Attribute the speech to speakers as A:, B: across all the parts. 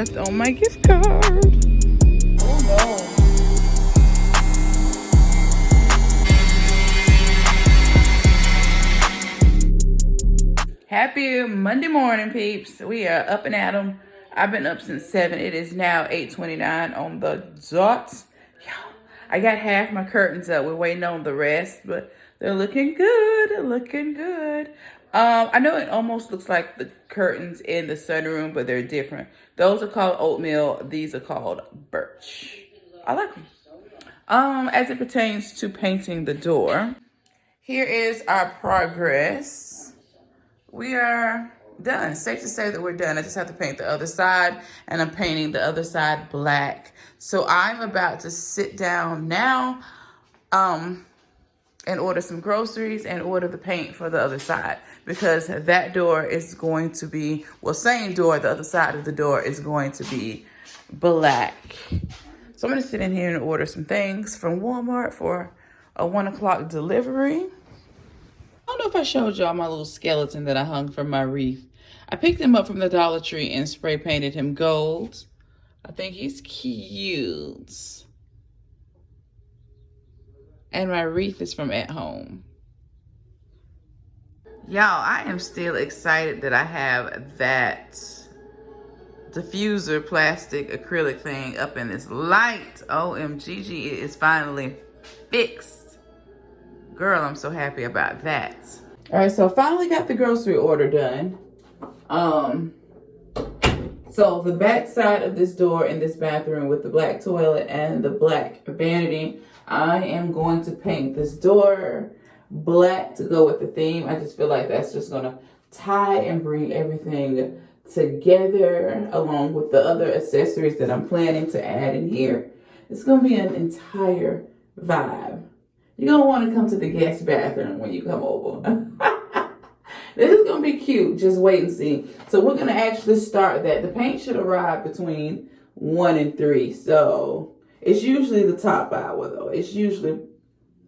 A: left on my gift card. Oh no. Happy Monday morning, peeps. We are up and at 'em. I've been up since 7. It is now 8:29 on the dot. I got half my curtains up. We're waiting on the rest, but they're looking good. They're looking good. I know it almost looks like the curtains in the sunroom, but they're different. Those are called Oatmeal. These are called Birch. I like them. As it pertains to painting the door, here is our progress. We are done. Safe to say that we're done. I just have to paint the other side, and I'm painting the other side black. So I'm about to sit down now and order some groceries and order the paint for the other side, because that door is going to be, well, same door, the other side of the door is going to be black. So I'm going to sit in here and order some things from Walmart for a 1 o'clock delivery. I don't know if I showed y'all my little skeleton that I hung from my wreath. I picked him up from the Dollar Tree and spray painted him gold. I think he's cute. And my wreath is from at home. Y'all, I am still excited that I have that diffuser plastic acrylic thing up in this light. OMGG, it is finally fixed. Girl, I'm so happy about that. All right, so I finally got the grocery order done. So the back side of this door in this bathroom with the black toilet and the black vanity, I am going to paint this door black to go with the theme. I just feel like that's just gonna tie and bring everything together, along with the other accessories that I'm planning to add in here. It's gonna be an entire vibe. You're gonna want to come to the guest bathroom when you come over. This is gonna be cute. Just wait and see. So we're gonna actually start that. The paint should arrive between 1 and 3. So it's usually the top hour though. It's usually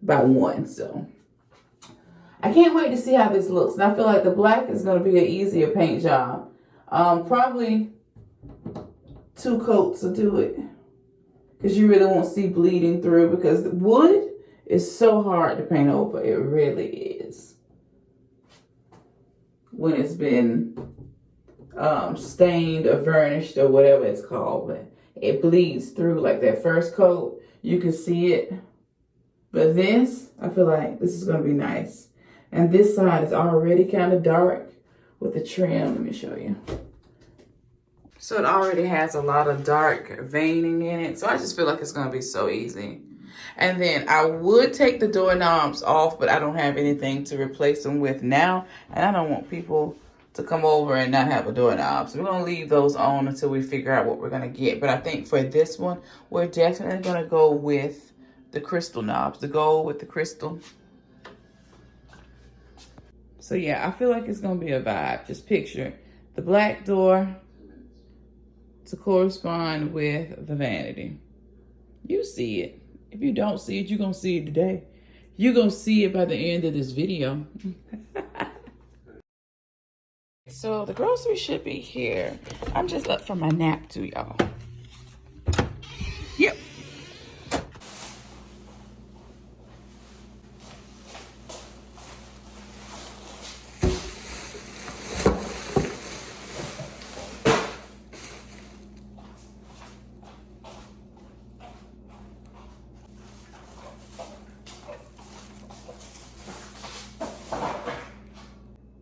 A: about 1. So I can't wait to see how this looks. And I feel like the black is gonna be an easier paint job. Probably 2 coats will do it, because you really won't see bleeding through, because the wood is so hard to paint over. It really is. When it's been stained or varnished or whatever it's called, but it bleeds through. Like that first coat, you can see it. But this, I feel like this is gonna be nice. And this side is already kind of dark with the trim. Let me show you. So it already has a lot of dark veining in it. So I just feel like it's gonna be so easy. And then I would take the doorknobs off, but I don't have anything to replace them with now. And I don't want people to come over and not have a doorknob. So we're going to leave those on until we figure out what we're going to get. But I think for this one, we're definitely going to go with the crystal knobs, the gold with the crystal. So yeah, I feel like it's going to be a vibe. Just picture the black door to correspond with the vanity. You see it. If you don't see it, you're going to see it today. You're going to see it by the end of this video. So the groceries should be here. I'm just up from my nap too, y'all. Yep.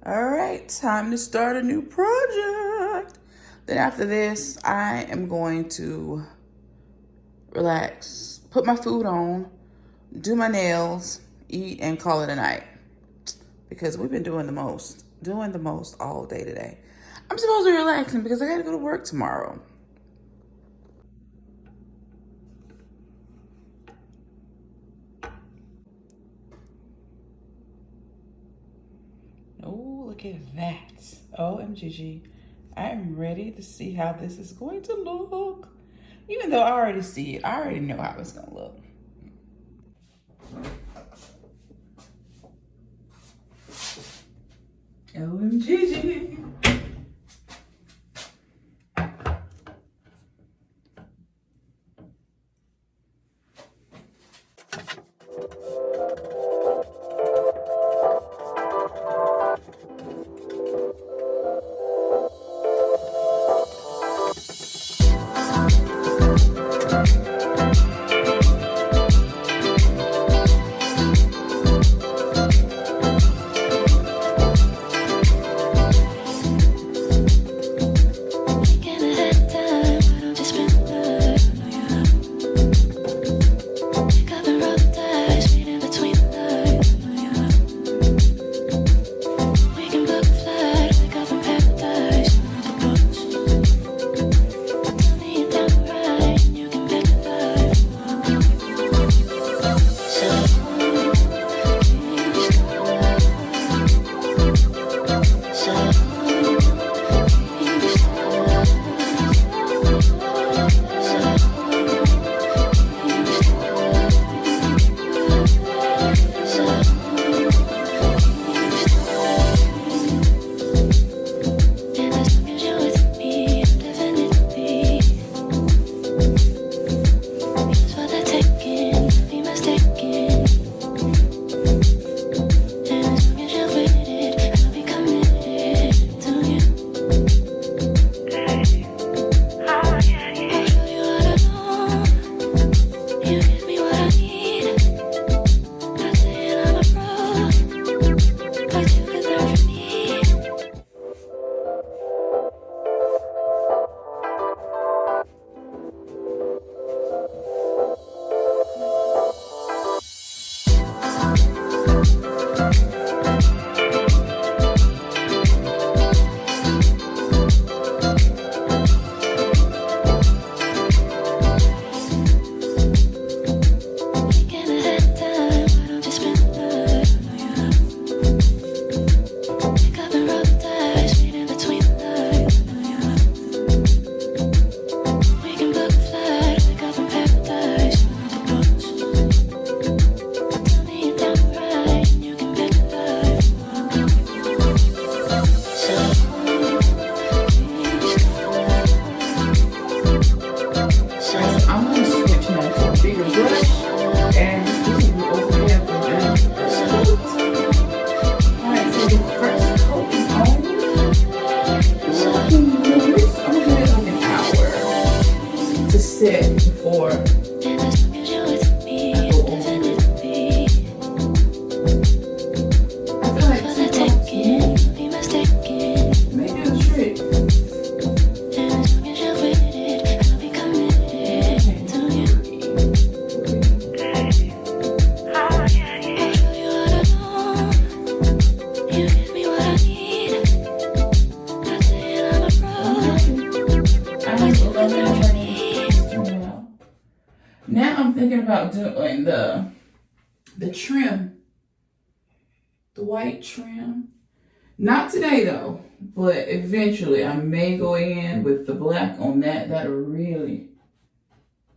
A: All right, time to start a new project. Then after this, I am going to relax, put my food on, do my nails, eat, and call it a night. Because we've been doing the most all day today. I'm supposed to be relaxing because I gotta go to work tomorrow. Oh, look at that. OMGG. I am ready to see how this is going to look. Even though I already see it, I already know how it's gonna look. OMGG. and the trim, the white trim. Not today though, but eventually I may go in with the black on that. That'll really,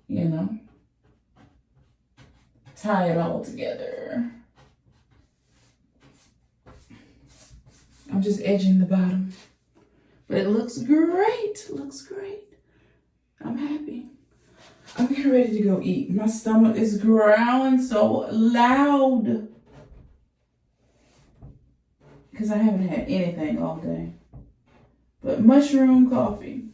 A: you know, tie it all together. I'm just edging the bottom, but it looks great. It looks great. I'm happy. I'm getting ready to go eat. My stomach is growling so loud because I haven't had anything all day but mushroom coffee.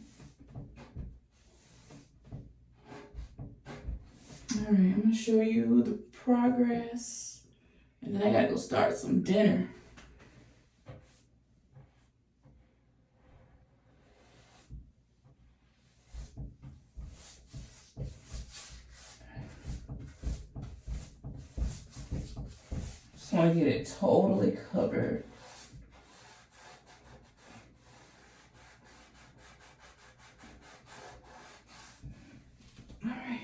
A: All right, I'm gonna show you the progress, and then I gotta go start some dinner. Just want to get it totally covered. All right,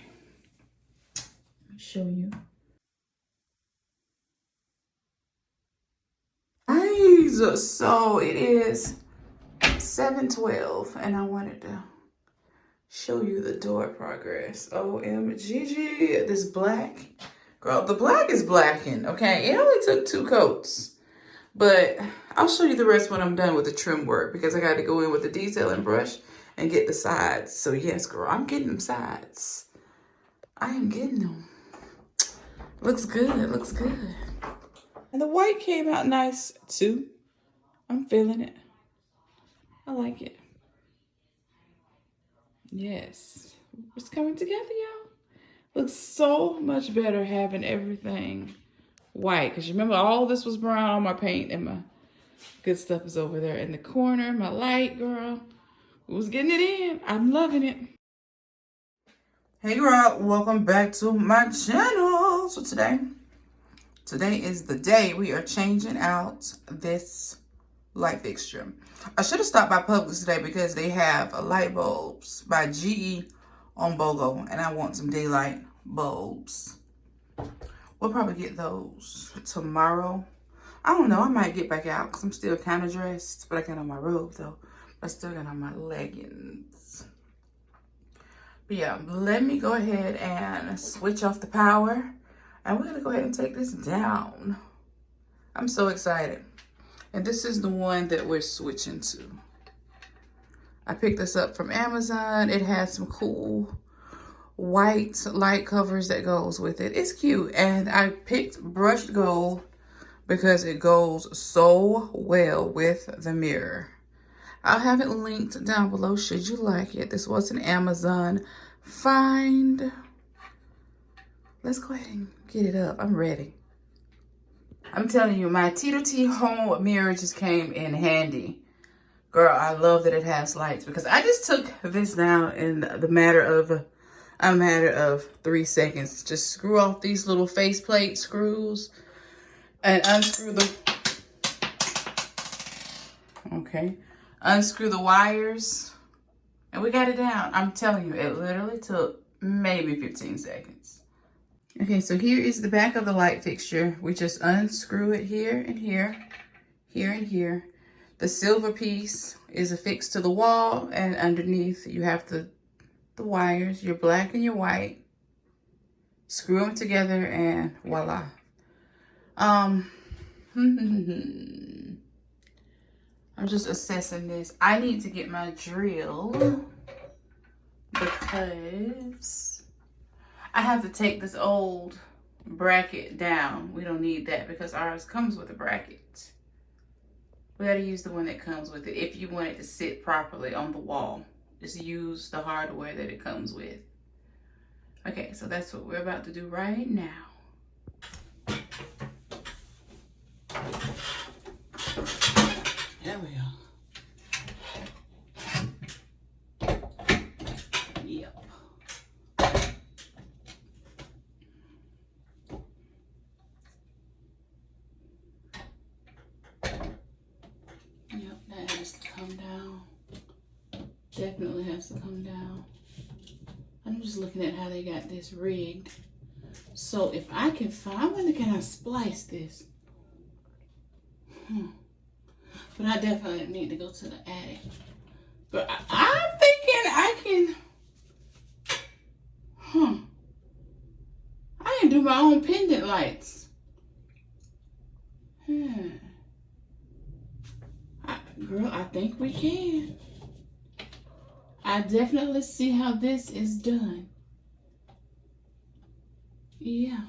A: let me show you. Guys, so it is 7:12, and I wanted to show you the door progress. OMGG, this black. Girl, the black is blackened, okay? It only took 2 coats. But I'll show you the rest when I'm done with the trim work because I got to go in with the detailing brush and get the sides. So yes, girl, I'm getting them sides. I am getting them. Looks good, looks good. And the white came out nice too. I'm feeling it. I like it. Yes, it's coming together, y'all. Looks so much better having everything white. Because you remember all this was brown, all my paint and my good stuff is over there in the corner. My light, girl. Who's getting it in? I'm loving it. Hey girl, welcome back to my channel. So today is the day we are changing out this light fixture. I should have stopped by Publix today because they have light bulbs by GE on BOGO, and I want some daylight bulbs. We'll probably get those tomorrow. I don't know, I might get back out because I'm still kind of dressed, but I got on my robe though. I still got on my leggings. But yeah, let me go ahead and switch off the power, and we're gonna go ahead and take this down. I'm so excited. And this is the one that we're switching to. I picked this up from Amazon. It has some cool white light covers that goes with it. It's cute. And I picked brushed gold because it goes so well with the mirror. I'll have it linked down below should you like it. This was an Amazon find. Let's go ahead and get it up. I'm ready. I'm telling you, my TeTote home mirror just came in handy. Girl, I love that it has lights because I just took this down in a matter of 3 seconds. Just screw off these little faceplate screws and unscrew the wires, and we got it down. I'm telling you, it literally took maybe 15 seconds. Okay, so here is the back of the light fixture. We just unscrew it here and here, here and here. The silver piece is affixed to the wall, and underneath you have the wires, your black and your white. Screw them together and voila. I'm just assessing this. I need to get my drill because I have to take this old bracket down. We don't need that because ours comes with a bracket. We gotta use the one that comes with it if you want it to sit properly on the wall. Just use the hardware that it comes with. Okay, so that's what we're about to do right now. There we go. Yep. Yep, that has to come down. Definitely has to come down. I'm just looking at how they got this rigged So if I can find, when can I splice this? But I definitely need to go to the attic. But I'm thinking I can, I can do my own pendant lights. Girl, I think we can. I definitely see how this is done. Yeah.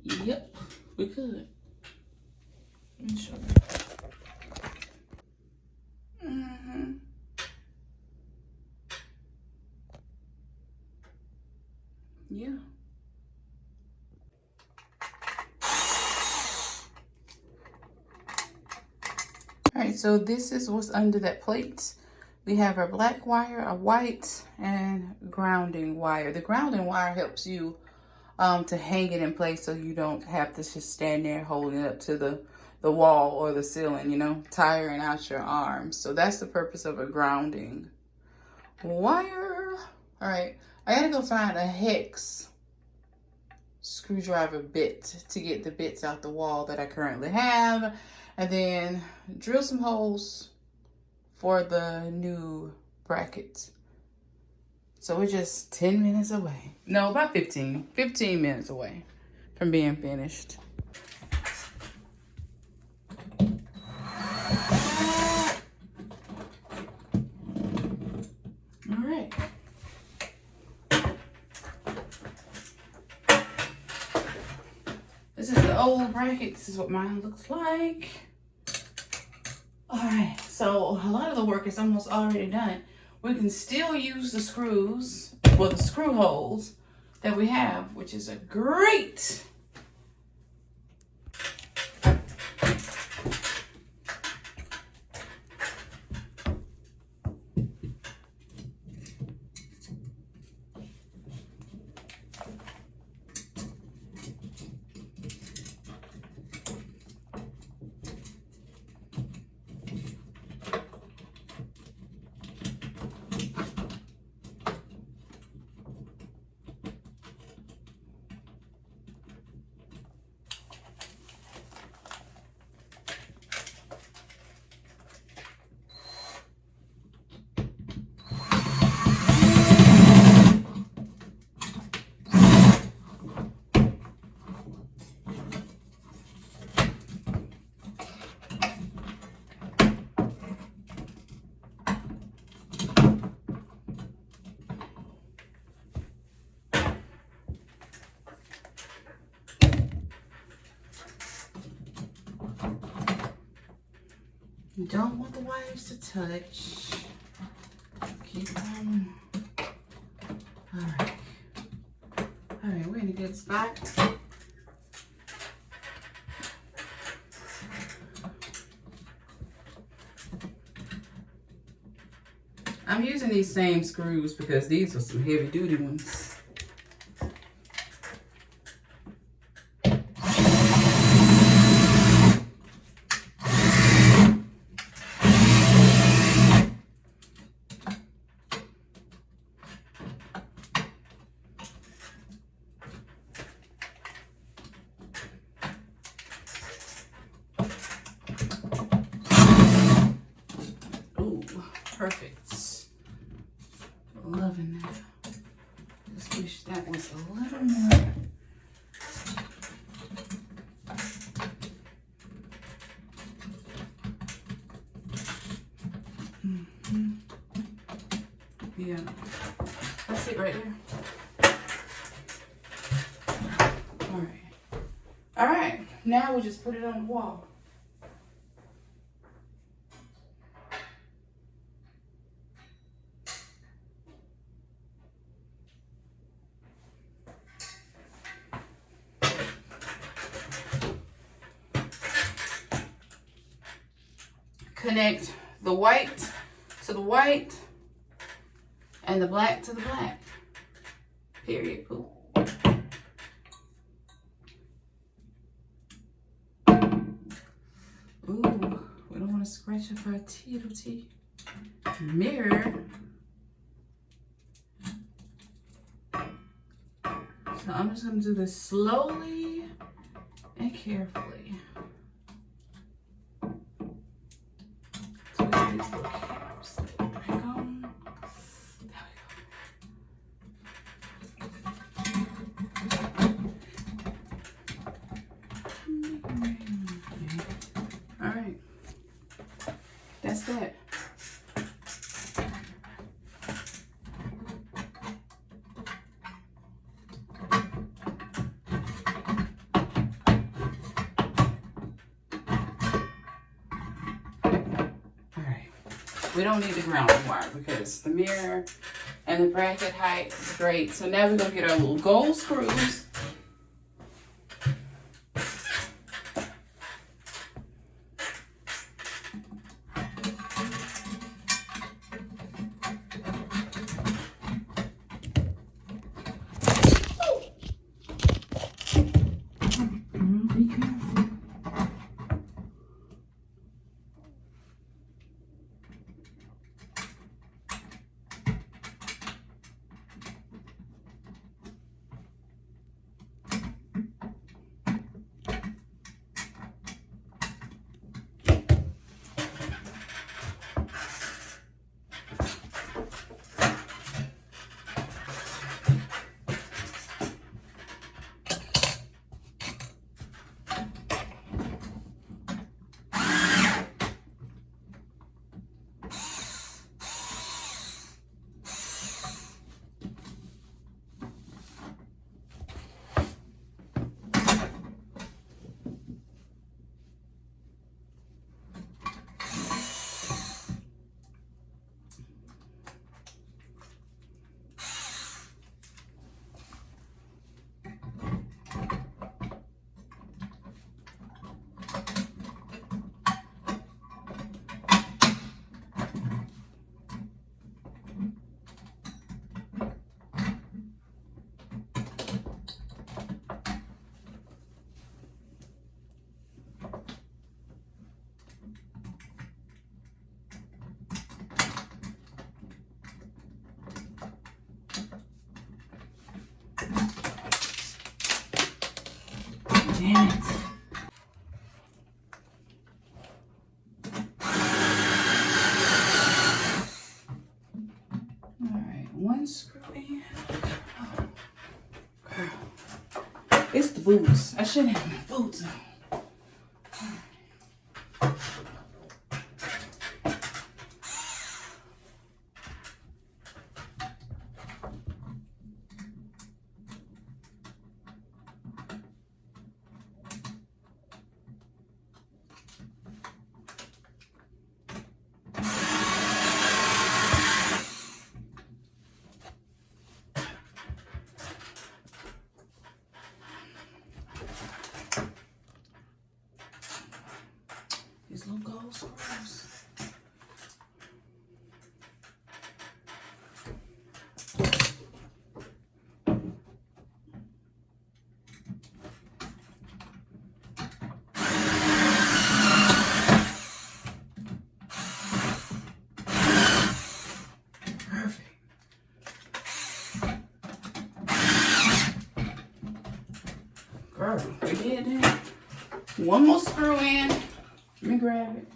A: Yep, we could. Let me show you. Yeah. All right, so this is what's under that plate. We have our black wire, a white, and grounding wire. The grounding wire helps you to hang it in place so you don't have to just stand there holding it up to the wall or the ceiling, you know, tiring out your arms. So that's the purpose of a grounding wire. All right, I gotta go find a hex screwdriver bit to get the bits out the wall that I currently have, and then drill some holes for the new brackets. So we're just 10 minutes away. No, about 15 minutes away from being finished. All right. This is the old bracket. This is what mine looks like. All right, so a lot of the work is almost already done. We can still use the screws, well, the screw holes that we have, which is a great You don't want the wires to touch. Keep them. All right. All right, we're in a good spot. I'm using these same screws because these are some heavy duty ones. Perfect. Loving that. Just wish that was a little more. Yeah. That's it right there. All right. All right. Now we just put it on the wall. Connect the white to the white and the black to the black. Period. Pooh. Ooh, we don't want to scratch up our TeTote mirror. So I'm just gonna do this slowly and carefully. Twist these little caps back on. There we go. All right, that's that. We don't need the grounding wire because the mirror and the bracket height is great. So now we're gonna get our little gold screws. Be careful. Damn it. Alright, one screw in. Oh, girl. It's the boots. I shouldn't have my boots on. These little gold screws. Perfect. Girl, we did that. One more screw in. Let me grab it.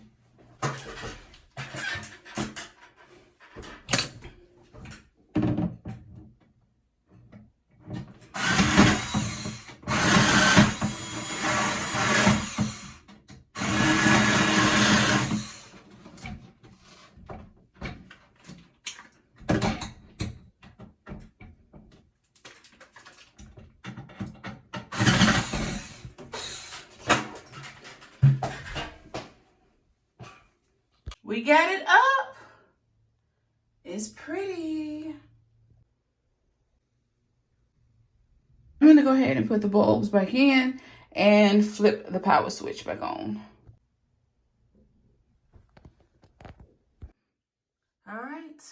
A: We got it up. It's pretty. I'm gonna go ahead and put the bulbs back in and flip the power switch back on. All right.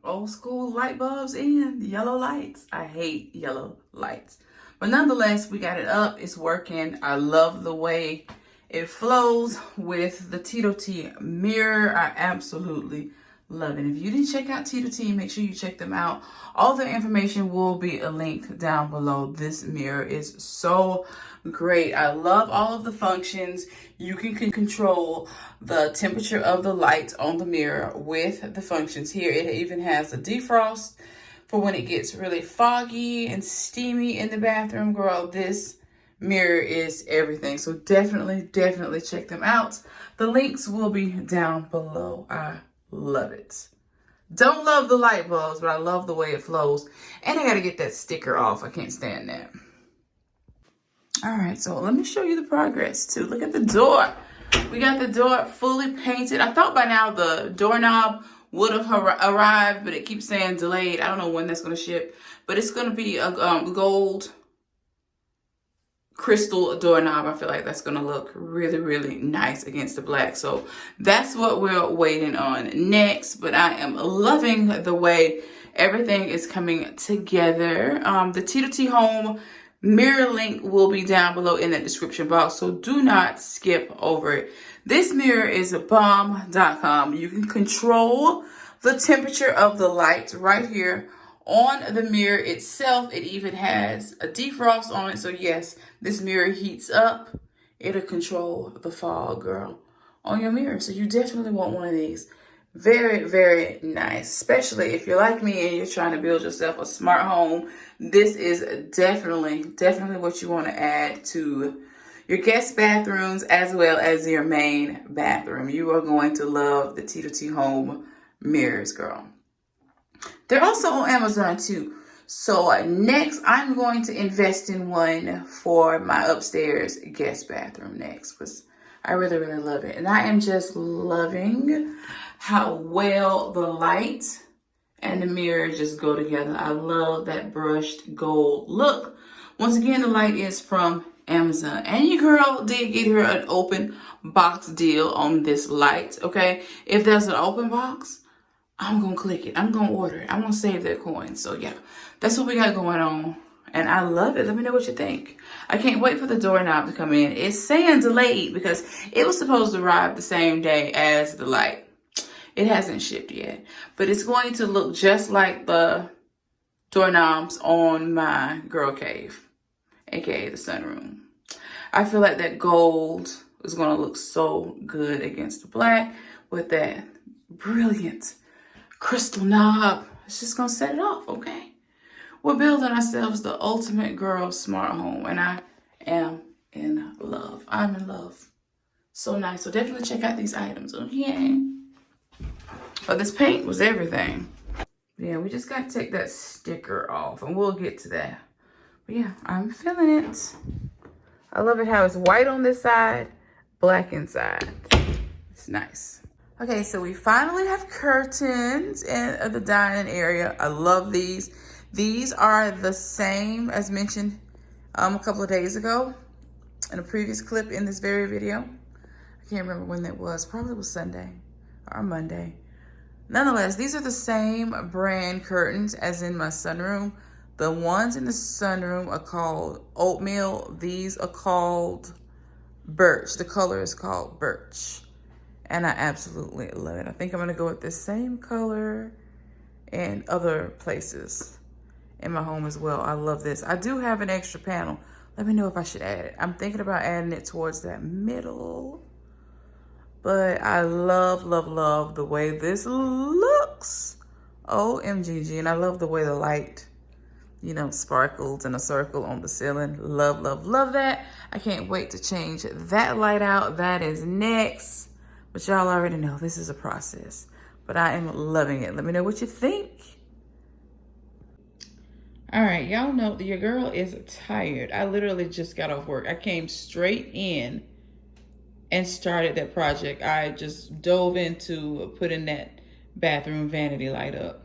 A: Old school light bulbs in, yellow lights. I hate yellow lights. But nonetheless, we got it up. It's working. I love the way it flows with the TeTote mirror. I absolutely love it. If you didn't check out TeTote, make sure you check them out. All the information will be a link down below. This mirror is so great. I love all of the functions. You can control the temperature of the light on the mirror with the functions here. It even has a defrost for when it gets really foggy and steamy in the bathroom. Girl, this mirror is everything. So definitely check them out. The links will be down below. I love it. Don't love the light bulbs, but I love the way it flows. And I got to get that sticker off. I can't stand that. All right, so let me show you the progress too. Look at the door. We got the door fully painted. I thought by now the doorknob would have arrived, but it keeps saying delayed. I don't know when that's going to ship, but it's going to be a gold crystal doorknob. I feel like that's going to look really nice against the black. So that's what we're waiting on next, but I am loving the way everything is coming together. The TeTote Home mirror link will be down below in the description box, so do not skip over it. This mirror is bomb.com. You can control the temperature of the light right here on the mirror itself. It even has a defrost on it, so yes, this mirror heats up. It'll control the fog, girl, on your mirror. So you definitely want one of these. Very nice, especially if you're like me and you're trying to build yourself a smart home. This is definitely what you want to add to your guest bathrooms as well as your main bathroom. You are going to love the TeTote Home mirrors, girl. They're also on Amazon too. So next, I'm going to invest in one for my upstairs guest bathroom next, because I really love it. And I am just loving how well the light and the mirror just go together. I love that brushed gold look. Once again, the light is from Amazon. And your girl did get her an open box deal on this light, okay? If there's an open box, I'm going to click it. I'm going to order it. I'm going to save that coin. So yeah, that's what we got going on. And I love it. Let me know what you think. I can't wait for the doorknob to come in. It's saying delayed because it was supposed to arrive the same day as the light. It hasn't shipped yet, but it's going to look just like the doorknobs on my girl cave, aka the sunroom. I feel like that gold is going to look so good against the black with that brilliant crystal knob. It's just going to set it off, okay? We're building ourselves the ultimate girl smart home, and I am in love. I'm in love. So nice. So definitely check out these items, okay? But this paint was everything. Yeah, we just got to take that sticker off, and we'll get to that. But yeah, I'm feeling it. I love it how it's white on this side, black inside. It's nice. Okay, so we finally have curtains in the dining area. I love these. These are the same as mentioned a couple of days ago in a previous clip in this very video. I can't remember when that was. Probably was Sunday or Monday. Nonetheless, these are the same brand curtains as in my sunroom. The ones in the sunroom are called Oatmeal. These are called Birch. The color is called Birch. And I absolutely love it. I think I'm going to go with the same color in other places in my home as well. I love this. I do have an extra panel. Let me know if I should add it. I'm thinking about adding it towards that middle. But I love the way this looks. OMGG. And I love the way the light, you know, sparkles in a circle on the ceiling. Love that. I can't wait to change that light out. That is next. But y'all already know this is a process. But I am loving it. Let me know what you think. All right, y'all know that your girl is tired. I literally just got off work. I came straight in and started that project. I just dove into putting that bathroom vanity light up.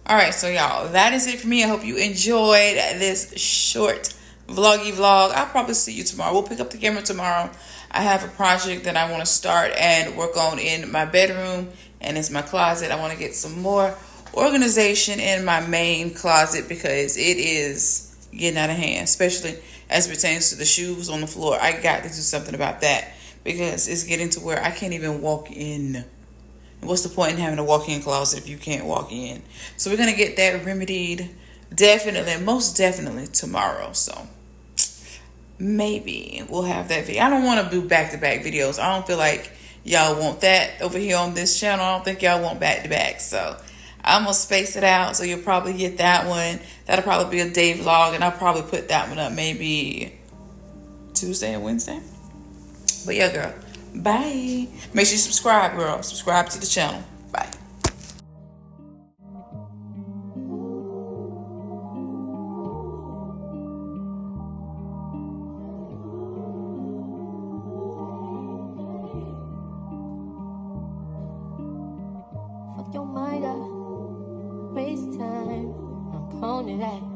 A: All right, so y'all, that is it for me. I hope you enjoyed this short vloggy vlog. I'll probably see you tomorrow. We'll pick up the camera tomorrow. I have a project that I want to start and work on in my bedroom, and it's my closet. I want to get some more organization in my main closet because it is getting out of hand, especially as it pertains to the shoes on the floor. I got to do something about that because it's getting to where I can't even walk in What's the point in having a walk-in closet if you can't walk in? So we're gonna get that remedied definitely, most definitely tomorrow. So maybe we'll have that video. I don't want to do back-to-back videos. I don't feel like y'all want that over here on this channel. I don't think y'all want back-to-back. So I'm gonna space it out. So you'll probably get that one. That'll probably be a day vlog, and I'll probably put that one up maybe Tuesday or Wednesday. But yeah, girl, bye. Make sure you subscribe, girl. Subscribe to the channel. Bye.
B: Fuck your mind up, waste time. I'm on to that.